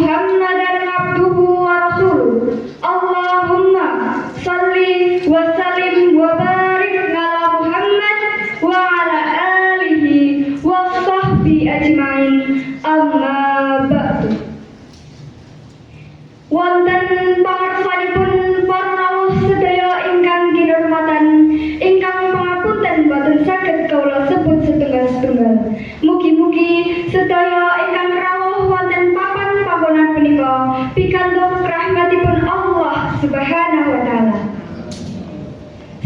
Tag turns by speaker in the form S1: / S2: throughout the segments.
S1: Muhammadan abduhu wa rasuluh. Allahumma salli wa sallim wa barik ala Muhammad wa ala alihi wa sahbihi ajmain. Amma ba'du. Wonten pangarsanipun para rawuh sedaya ingkang kinurmatan, ingkang pangapunten boten saged kawula sebut setunggal-setunggal. Mugi-mugi sedaya ingkang rawuh wonten papan panggonan punika pikantuk rahmatipun Allah Subhanahu wa taala.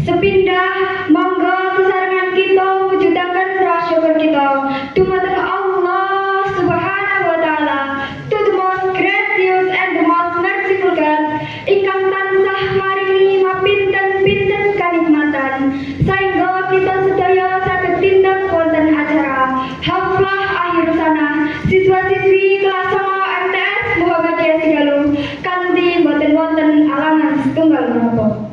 S1: Sepindah monggo sesarengan kita mujudaken rasa syukur kita dumateng Allah Subhanahu wa taala, to the most gracious and the most merciful God, ingkang tansah maringi mapinten-pinten kanikmatan sehingga kita sedaya saged tindak wonten acara haflah akhir sana siswa-siswi kelas 9 MTS Muhammadiyah Sigaluh kanthi boten wonten alangan setunggal menapa.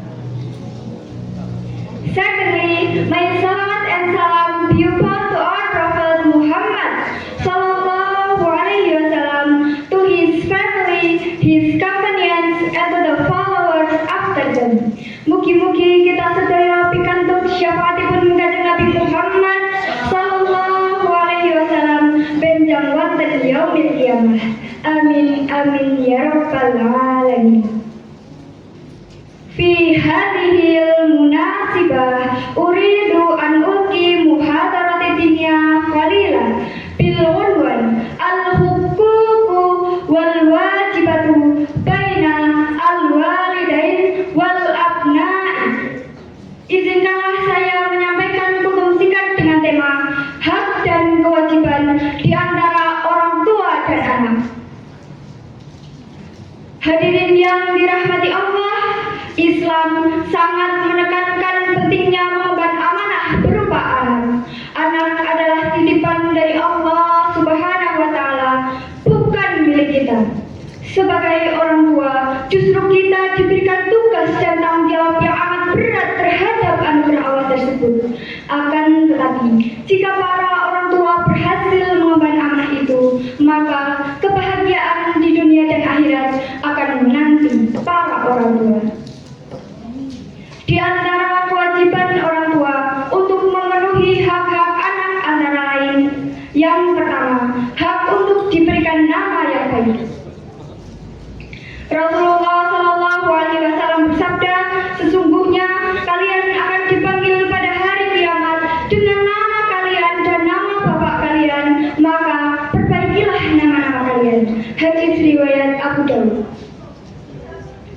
S1: Secondly, my salawat and salam be upon to our Prophet Muhammad sallallahu alaihi wasallam, to his family, his companions, and to the followers after them. Mugi-mugi kita sedaya pikantuk syafaatipun Kanjeng Nabi Muhammad sallallahu alaihi wasallam benjang wonten yaumil qiyamah. Amin amin ya rabbal alamin. Fi hadhil munasibah uridu an ulqi muhadarati dunya qalilan bil unwan al-huququ wal wajibatu baina al-walidain wal abna'i. Izinkanlah saya menyampaikan hukum singkat dengan tema hak dan kewajiban di antara orang tua dan anak. Hadirin yang dirahmati Allah, Islam sangat menekankan pentingnya mengemban amanah berupa anak. Anak adalah titipan dari Allah Subhanahu wa taala, bukan milik kita. Sebagai orang tua, justru kita diberikan tugas dan tanggung jawab yang amat berat terhadap anugerah Allah tersebut. Akan tetapi, jika para orang tua berhasil mengemban amanah itu, maka kebahagiaan di dunia dan akhirat akan menanti para orang tua. Di antara kewajiban orang tua untuk memenuhi hak-hak anak antara lain, yang pertama, hak untuk diberikan nama yang baik. Rasulullah Shallallahu Alaihi Wasallam bersabda, sesungguhnya kalian akan dipanggil pada hari kiamat dengan nama kalian dan nama bapak kalian, maka perbaikilah nama-nama kalian. Hadis riwayat Abu Dawud.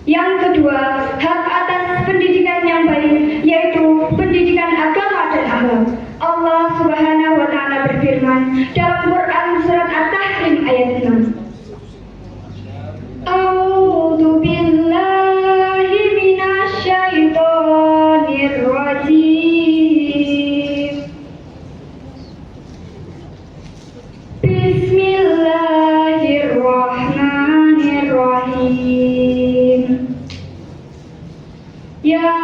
S1: Yang kedua, hak atas pendidikan yang baik, yaitu pendidikan agama dan akhlak. Allah Subhanahu wa taala berfirman dalam Quran surat At-Tahrim ayat 6. A'udzu billahi minasyaitonir rajim. Bismillahirrahmanirrahim. Ya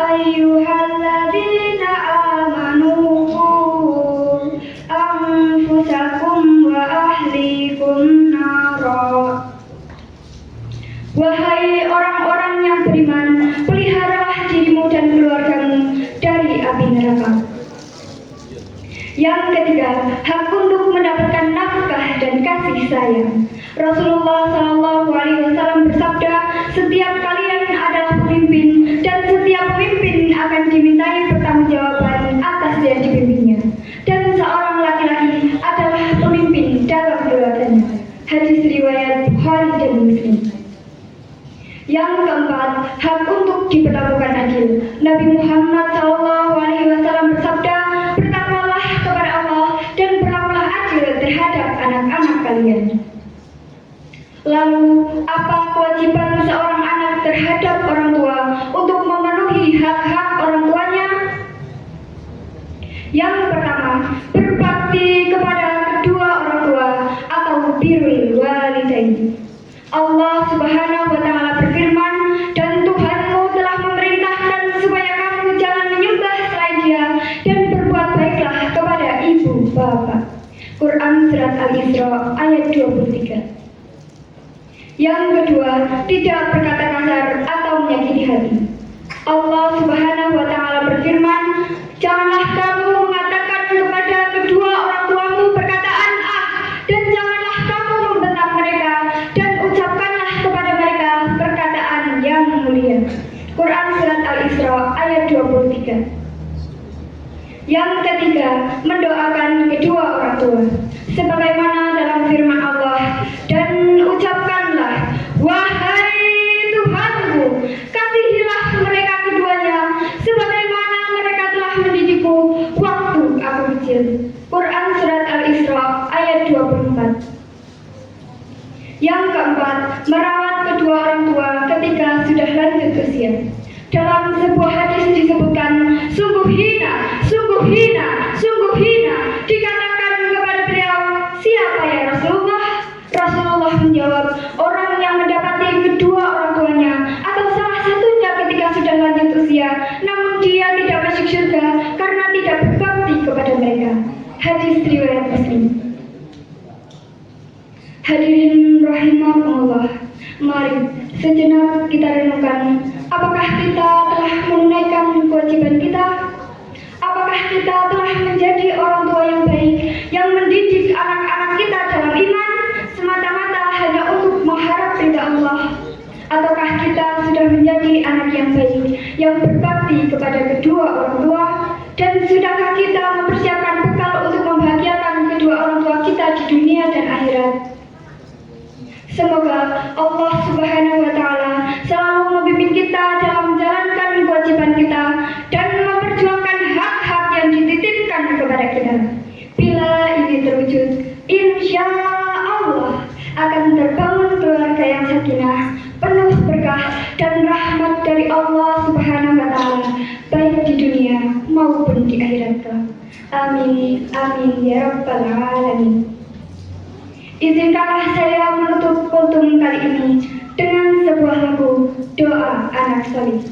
S1: ayyuhalladzina amanu anfusakum wa ahlikum nara. Wahai orang-orang yang beriman, peliharalah dirimu dan keluargamu dari api neraka. Yang ketiga, hak untuk mendapatkan nafkah dan kasih sayang. Rasulullah Shallallahu Alaihi Wasallam bersabda, setiap kalian adalah pemimpin dan setiap pemimpin akan dimintai pertanggungjawaban atas yang dipimpinnya. Dan seorang laki-laki adalah pemimpin dalam keluarganya. Hadis riwayat Bukhari dan Muslim. Yang keempat, hak untuk diperlakukan adil. Nabi Muhammad Shallallahu Alaihi Wasallam bersabda, bertakwalah kepada Allah dan berlakulah adil terhadap anak-anak kalian. Lalu, apa kewajiban seorang anak terhadap orang tua untuk memenuhi hak-hak orang tuanya? Yang pertama, berbakti kepada kedua orang tua atau birrul walidain. Allah Subhanahu wa taala berfirman, dan Tuhanmu telah memerintahkan supaya kamu jangan menyembah selain Dia dan berbuat baiklah kepada ibu bapak. Quran Surat Al-Isra ayat 23. Yang kedua, tidak berkata kasar atau menyakiti hati. Allah Subhanahu wa Ta'ala berfirman, "Janganlah kamu mengatakan kepada kedua orang tuamu perkataan ah, dan janganlah kamu membentak mereka, dan ucapkanlah kepada mereka perkataan yang mulia." Quran Surat Al-Isra ayat 23. Yang ketiga, mendoakan kedua orang tua. Sebagaimana dalam firman Allah, "Dan ucapkanlah, wahai Tuhanku, kasihilah mereka keduanya, sebagaimana mereka telah mendidikku waktu aku kecil." Quran Surat Al-Isra ayat 24. Yang keempat, merawat kedua orang tua ketika sudah lanjut usia. Dalam sebuah hadis disebutkan, sungguh hina, sungguh hina, sungguh hina. Dikatakan kepada beliau, "Siapa ya Rasulullah?" Rasulullah menjawab, "Orang yang mendapati kedua orang tuanya atau salah satunya ketika sudah lanjut usia, namun dia tidak masuk surga karena tidak berbakti kepada mereka." Hadis riwayat Muslim. Hadirin rahimakumullah, mari sejenak kita renungkan, apakah kita telah menunaikan kewajiban kita? Apakah kita telah menjadi orang tua yang baik, yang mendidik anak-anak kita dalam iman semata-mata hanya untuk mengharap ridha Allah? Ataukah kita sudah menjadi anak yang baik, yang berbakti kepada kedua orang tua? Dan sudahkah kita mempersiapkan bekal untuk membahagiakan kedua orang tua kita di dunia dan akhirat? Semoga Allah Subhanahu wa Ta'ala selalu membimbing kita dalam menjalankan kewajiban kita dan memperjuangkan hak-hak yang dititipkan kepada kita. Bila ini terwujud, insya Allah akan terbangun keluarga yang sakinah, penuh berkah dan rahmat dari Allah Subhanahu wa Ta'ala, baik di dunia maupun di akhirat kelak. Amin, amin ya rabbal alamin. Izinkanlah saya menutup kultum kali ini dengan sebuah lagu doa anak soleh.